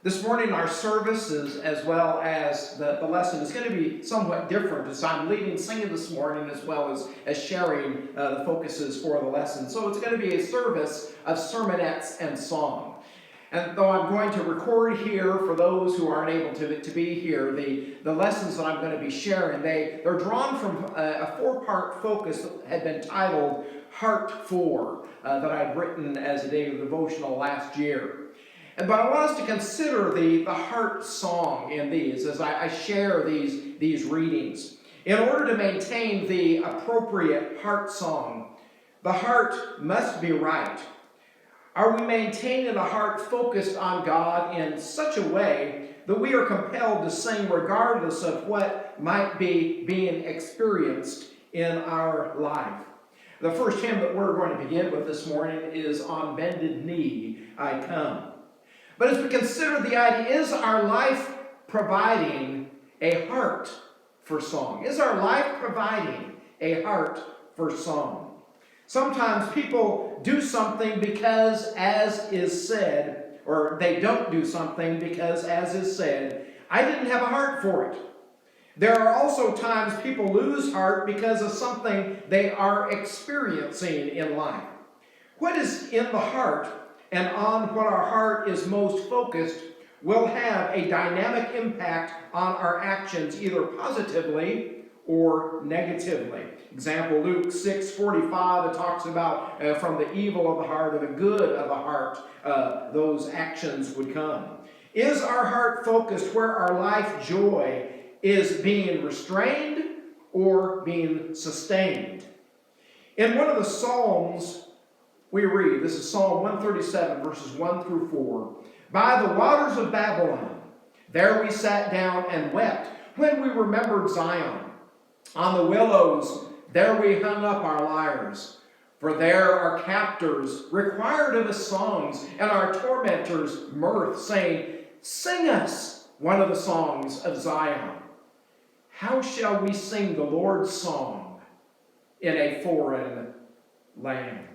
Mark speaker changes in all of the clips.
Speaker 1: This morning, our services, as well as the lesson, is going to be somewhat different as I'm leading singing this morning, as well as sharing the focuses for the lesson. So it's going to be a service of sermonettes and song. And though I'm going to record here for those who aren't able to be here, the lessons that I'm going to be sharing, they're drawn from a four-part focus that had been titled Heart For, that I'd written as a daily devotional last year. But I want us to consider the heart song in these as I share these readings. In order to maintain the appropriate heart song, the heart must be right. Are we maintaining a heart focused on God in such a way that we are compelled to sing regardless of what might be being experienced in our life? The first hymn that we're going to begin with this morning is On Bended Knee I Come. But as we consider the idea, is our life providing a heart for song? Is our life providing a heart for song? Sometimes people do something because as is said, or they don't do something because as is said, I didn't have a heart for it. There are also times people lose heart because of something they are experiencing in life. What is in the heart and on what our heart is most focused will have a dynamic impact on our actions, either positively or negatively. Example, Luke 6:45, it talks about from the evil of the heart or the good of the heart, those actions would come. Is our heart focused where our life joy is being restrained or being sustained? In one of the Psalms, we read, this is Psalm 137, verses 1 through 4. By the waters of Babylon, there we sat down and wept when we remembered Zion. On the willows, there we hung up our lyres. For there our captors required of us songs, and our tormentors mirth, saying, sing us one of the songs of Zion. How shall we sing the Lord's song in a foreign land?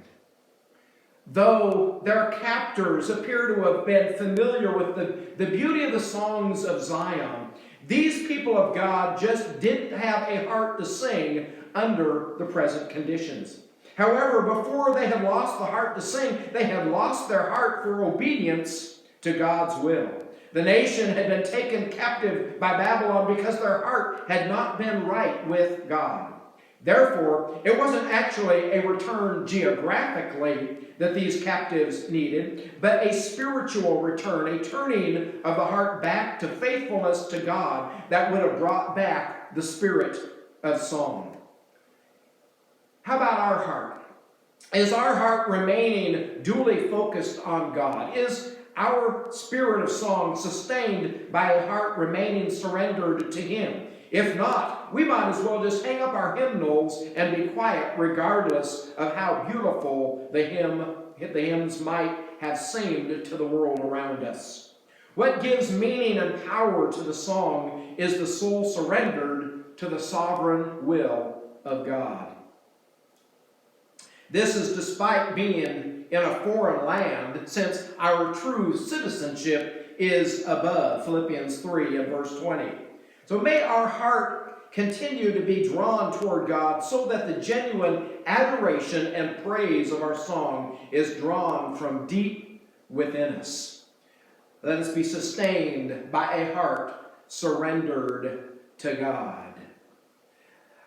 Speaker 1: Though their captors appear to have been familiar with the beauty of the songs of Zion, these people of God just didn't have a heart to sing under the present conditions. However, before they had lost the heart to sing, they had lost their heart for obedience to God's will. The nation had been taken captive by Babylon because their heart had not been right with God. Therefore, it wasn't actually a return geographically that these captives needed, but a spiritual return, a turning of the heart back to faithfulness to God that would have brought back the spirit of song. How about our heart? Is our heart remaining duly focused on God? Is our spirit of song sustained by a heart remaining surrendered to Him? If not, we might as well just hang up our hymnals and be quiet regardless of how beautiful the hymns might have seemed to the world around us. What gives meaning and power to the song is the soul surrendered to the sovereign will of God. This is despite being in a foreign land, since our true citizenship is above, Philippians 3 and verse 20. So may our heart continue to be drawn toward God so that the genuine adoration and praise of our song is drawn from deep within us. Let us be sustained by a heart surrendered to God.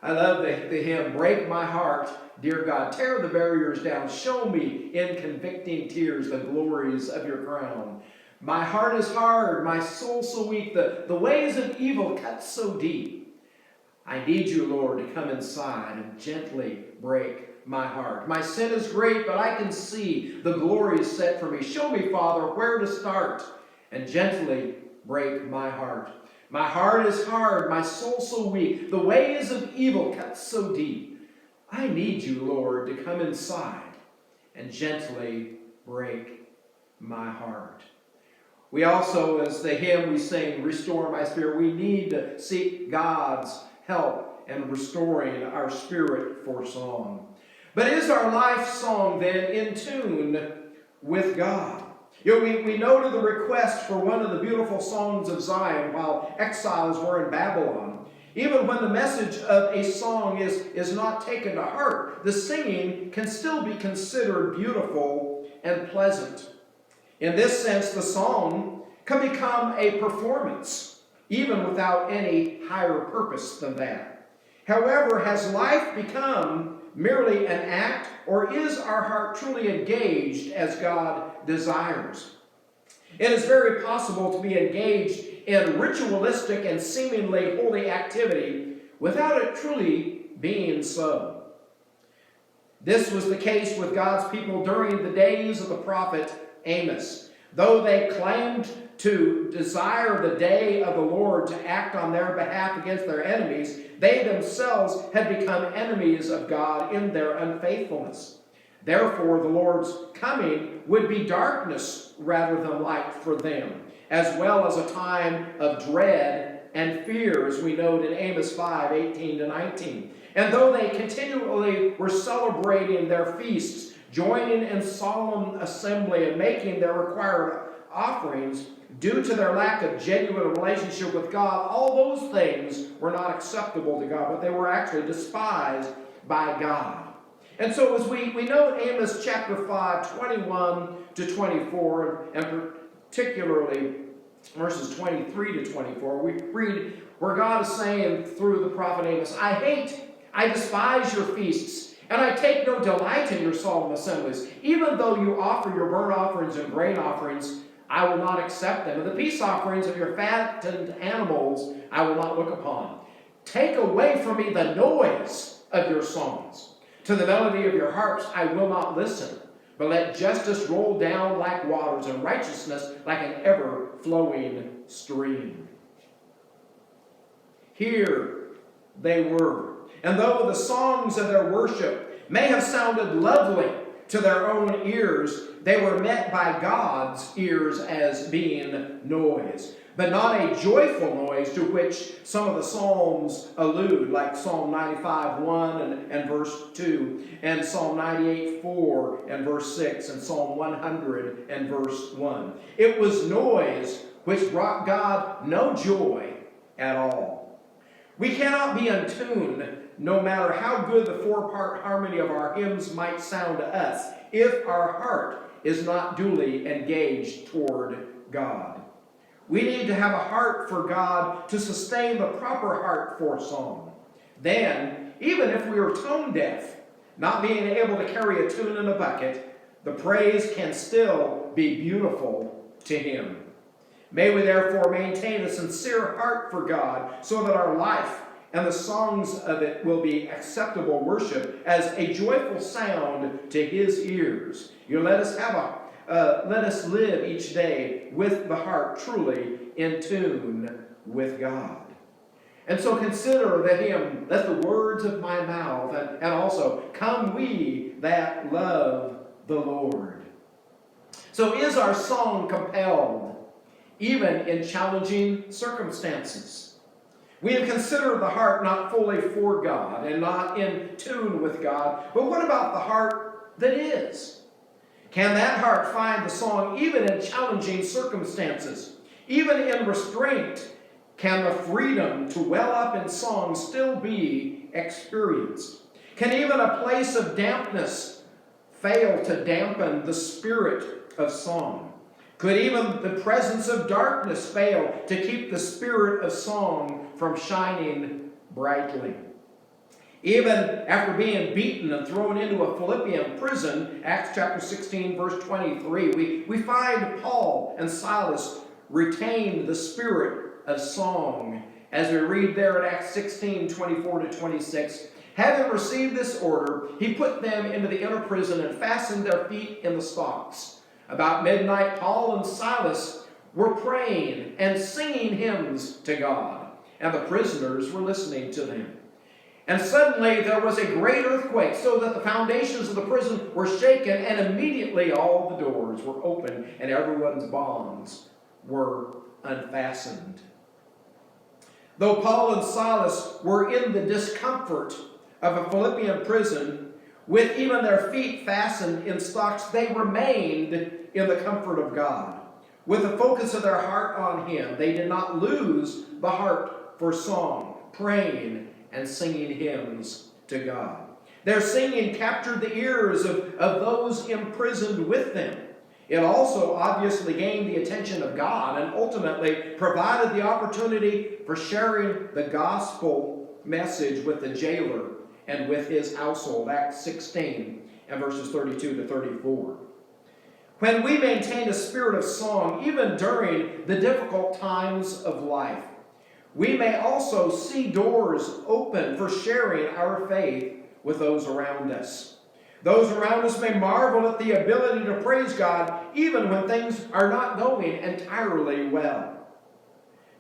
Speaker 1: I love the hymn, break my heart, dear God. Tear the barriers down. Show me in convicting tears the glories of your crown. My heart is hard, my soul so weak, the ways of evil cut so deep. I need you, Lord, to come inside and gently break my heart. My sin is great, but I can see the glories set for me. Show me, Father, where to start and gently break my heart. My heart is hard, my soul so weak, the ways of evil cut so deep. I need you, Lord, to come inside and gently break my heart. We also, as the hymn we sing, Restore My Spirit, we need to seek God's help in restoring our spirit for song. But is our life song then in tune with God? We noted the request for one of the beautiful songs of Zion while exiles were in Babylon. Even when the message of a song is not taken to heart, the singing can still be considered beautiful and pleasant. In this sense, the song can become a performance, even without any higher purpose than that. However, has life become merely an act, or is our heart truly engaged as God desires? It is very possible to be engaged in ritualistic and seemingly holy activity without it truly being so. This was the case with God's people during the days of the prophet Amos. Though they claimed to desire the day of the Lord to act on their behalf against their enemies, they themselves had become enemies of God in their unfaithfulness. Therefore, the Lord's coming would be darkness rather than light for them, as well as a time of dread and fear, as we note in Amos 5:18-19. And though they continually were celebrating their feasts, joining in solemn assembly and making their required offerings, due to their lack of genuine relationship with God, all those things were not acceptable to God, but they were actually despised by God. And so as we note Amos chapter 5, 21-24, and particularly verses 23-24, we read where God is saying through the prophet Amos, I despise your feasts, and I take no delight in your solemn assemblies. Even though you offer your burnt offerings and grain offerings, I will not accept them. And the peace offerings of your fattened animals I will not look upon. Take away from me the noise of your songs. To the melody of your harps I will not listen. But let justice roll down like waters and righteousness like an ever-flowing stream. Here they were. And though the songs of their worship may have sounded lovely to their own ears, they were met by God's ears as being noise, but not a joyful noise to which some of the Psalms allude, like Psalm 95:1 and verse 2, and Psalm 98:4 and verse 6, and Psalm 100 and verse 1. It was noise which brought God no joy at all. We cannot be in tune, no matter how good the four-part harmony of our hymns might sound to us, if our heart is not duly engaged toward God. We need to have a heart for God to sustain the proper heart for song. Then, even if we are tone deaf, not being able to carry a tune in a bucket, the praise can still be beautiful to Him. May we therefore maintain a sincere heart for God so that our life and the songs of it will be acceptable worship as a joyful sound to His ears. Let us live each day with the heart truly in tune with God. And so consider the hymn, let the words of my mouth, and also, come we that love the Lord. So is our song compelled, even in challenging circumstances? We have considered the heart not fully for God and not in tune with God, but what about the heart that is? Can that heart find the song even in challenging circumstances? Even in restraint, can the freedom to well up in song still be experienced? Can even a place of dampness fail to dampen the spirit of song? Could even the presence of darkness fail to keep the spirit of song from shining brightly? Even after being beaten and thrown into a Philippian prison, Acts chapter 16, verse 23, we find Paul and Silas retained the spirit of song. As we read there at Acts 16, 24-26, having received this order, he put them into the inner prison and fastened their feet in the stocks. About midnight, Paul and Silas were praying and singing hymns to God, and the prisoners were listening to them. And suddenly there was a great earthquake, so that the foundations of the prison were shaken, and immediately all the doors were opened, and everyone's bonds were unfastened. Though Paul and Silas were in the discomfort of a Philippian prison, with even their feet fastened in stocks, they remained in the comfort of God. With the focus of their heart on Him, they did not lose the heart for song, praying, and singing hymns to God. Their singing captured the ears of those imprisoned with them. It also obviously gained the attention of God and ultimately provided the opportunity for sharing the gospel message with the jailer and with his household. Acts 16 and verses 32 to 34. When we maintain a spirit of song, even during the difficult times of life, we may also see doors open for sharing our faith with those around us. Those around us may marvel at the ability to praise God even when things are not going entirely well.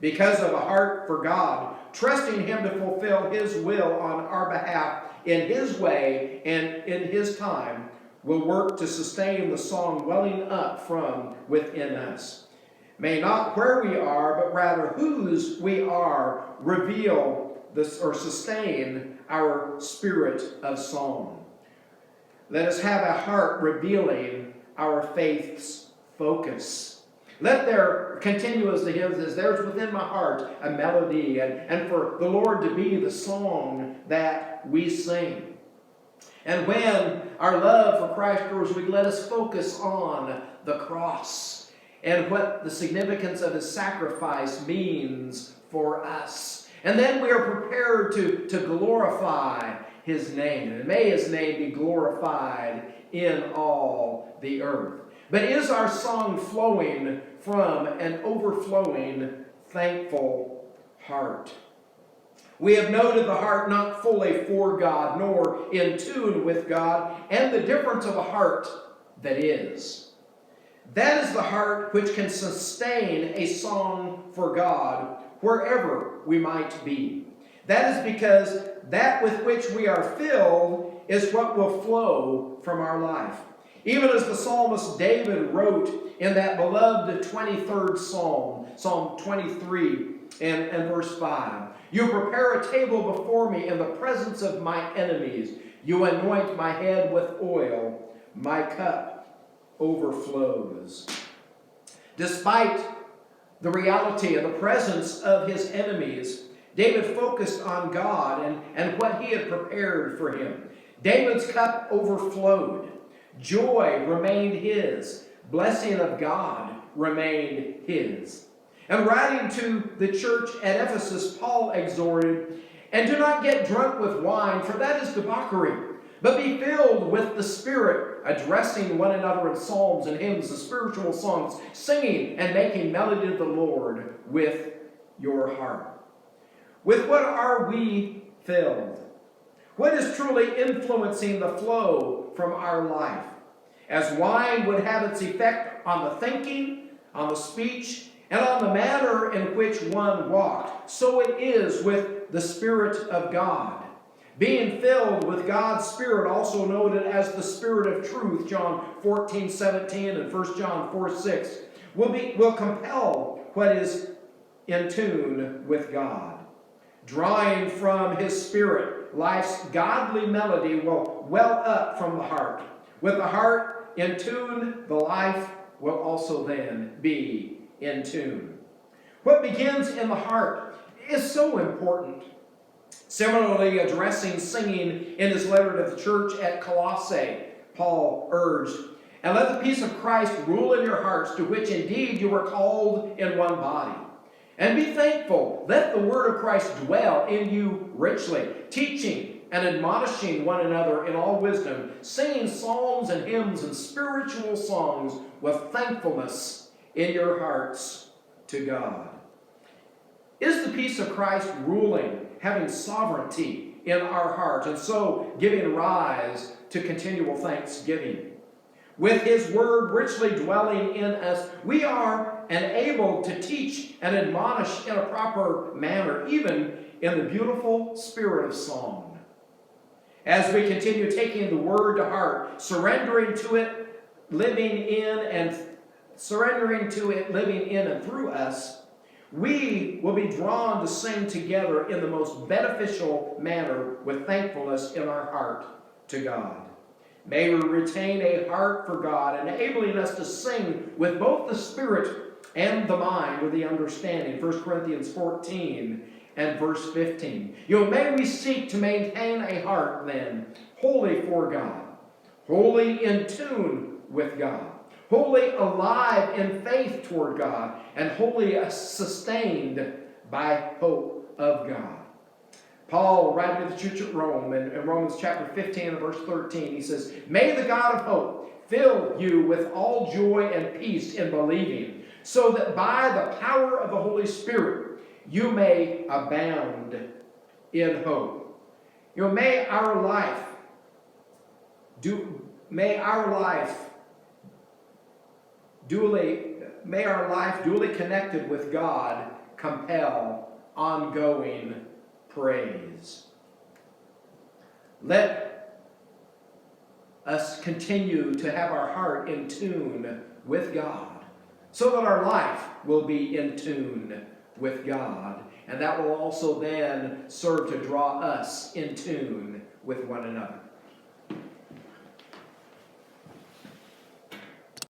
Speaker 1: Because of a heart for God, trusting Him to fulfill His will on our behalf in His way and in His time will work to sustain the song welling up from within us. May not where we are, but rather whose we are, reveal this or sustain our spirit of song. Let us have a heart revealing our faith's focus. Let there continue, as the hymn says, there's within my heart a melody, and for the Lord to be the song that we sing. And when our love for Christ grows weak, let us focus on the cross and what the significance of His sacrifice means for us. And then we are prepared to glorify His name. And may His name be glorified in all the earth. But is our song flowing from an overflowing, thankful heart? We have noted the heart not fully for God, nor in tune with God, and the difference of a heart that is. That is the heart which can sustain a song for God wherever we might be. That is because that with which we are filled is what will flow from our life. Even as the psalmist David wrote in that beloved 23rd Psalm, Psalm 23 and verse 5, "You prepare a table before me in the presence of my enemies. You anoint my head with oil. My cup overflows." Despite the reality and the presence of his enemies, David focused on God and what He had prepared for him. David's cup overflowed. Joy remained his. Blessing of God remained his. And writing to the church at Ephesus, Paul exhorted, "And do not get drunk with wine, for that is debauchery, but be filled with the Spirit, addressing one another in psalms and hymns and spiritual songs, singing and making melody to the Lord with your heart." With what are we filled? What is truly influencing the flow from our life? As wine would have its effect on the thinking, on the speech, and on the manner in which one walked, so it is with the Spirit of God. Being filled with God's Spirit, also noted as the Spirit of truth, John 14:17 and 1 John 4:6, will compel what is in tune with God. Drawing from His Spirit, life's godly melody will well up from the heart. With the heart in tune, the life will also then be in tune. What begins in the heart is so important. Similarly, addressing singing in his letter to the church at Colossae, Paul urged, "And let the peace of Christ rule in your hearts, to which indeed you were called in one body. And be thankful. Let the word of Christ dwell in you richly, teaching and admonishing one another in all wisdom, singing psalms and hymns and spiritual songs with thankfulness in your hearts to God." Is the peace of Christ ruling, having sovereignty in our heart, and so giving rise to continual thanksgiving? With His word richly dwelling in us, we are enabled to teach and admonish in a proper manner, even in the beautiful spirit of song. As we continue taking the word to heart, surrendering to it, living in and through us, we will be drawn to sing together in the most beneficial manner with thankfulness in our heart to God. May we retain a heart for God, enabling us to sing with both the spirit and the mind or the understanding. 1 Corinthians 14 and verse 15. May we seek to maintain a heart then, holy for God, wholly in tune with God, wholly alive in faith toward God, and wholly sustained by hope of God. Paul, writing to the church at Rome, in Romans chapter 15 and verse 13, he says, "May the God of hope fill you with all joy and peace in believing, so that by the power of the Holy Spirit you may abound in hope." May our life duly connected with God compel ongoing praise. Let us continue to have our heart in tune with God, so that our life will be in tune with God, and that will also then serve to draw us in tune with one another.